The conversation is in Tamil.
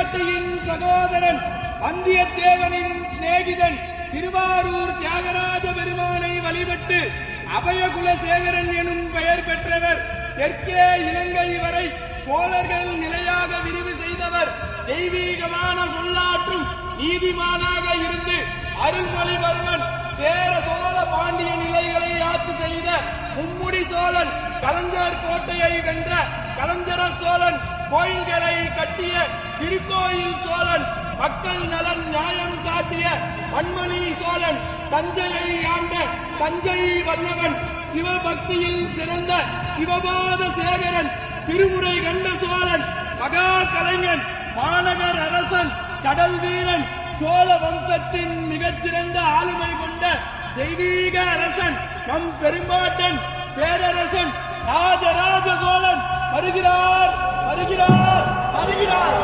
பிராட்டியின் சகோதரன், வந்தியத்தேவனின் சிநேகிதன், திருவாரூர் தியாகராஜ பெருமானை வழிபட்டு அபயகுலசேகரன் எனும் பெயர் பெற்றவர். தெற்கே இலங்கை வரை சோழர்கள் நிலையாக விரிவு செய்தவர். தெய்வீகமான சொல்லாற்றும் நீதிமானாக இருந்து அருள்மொழிவர்மன் சேர சோழ பாண்டிய நிலைகளை ஆட்சி செய்த மும்முடி சோழன், கலைஞர் கோட்டையை வென்ற கலைஞர சோழன், கோயில்களை கட்டிய திருக்கோயில் சோழன், மக்கள் நலன் நியாயம் காட்டிய மண்மணி சோழன், தஞ்சையை ஆண்ட தஞ்சை வல்லவன், சிவபக்தியில் சிறந்த சிவபாத சேகரன், திருமுறை கண்ட சோழன், மகா கலைஞன், மாநகர் அரசன், கடல் வீரன், சோழ வம்சத்தின் மிகச்சிறந்த ஆளுமை கொண்ட தெய்வீக அரசன், நம் பெரும்பாட்டன் பேரரசன் ராஜராஜ சோழன் வருகிறார் வருகிறார் வருகிறார்.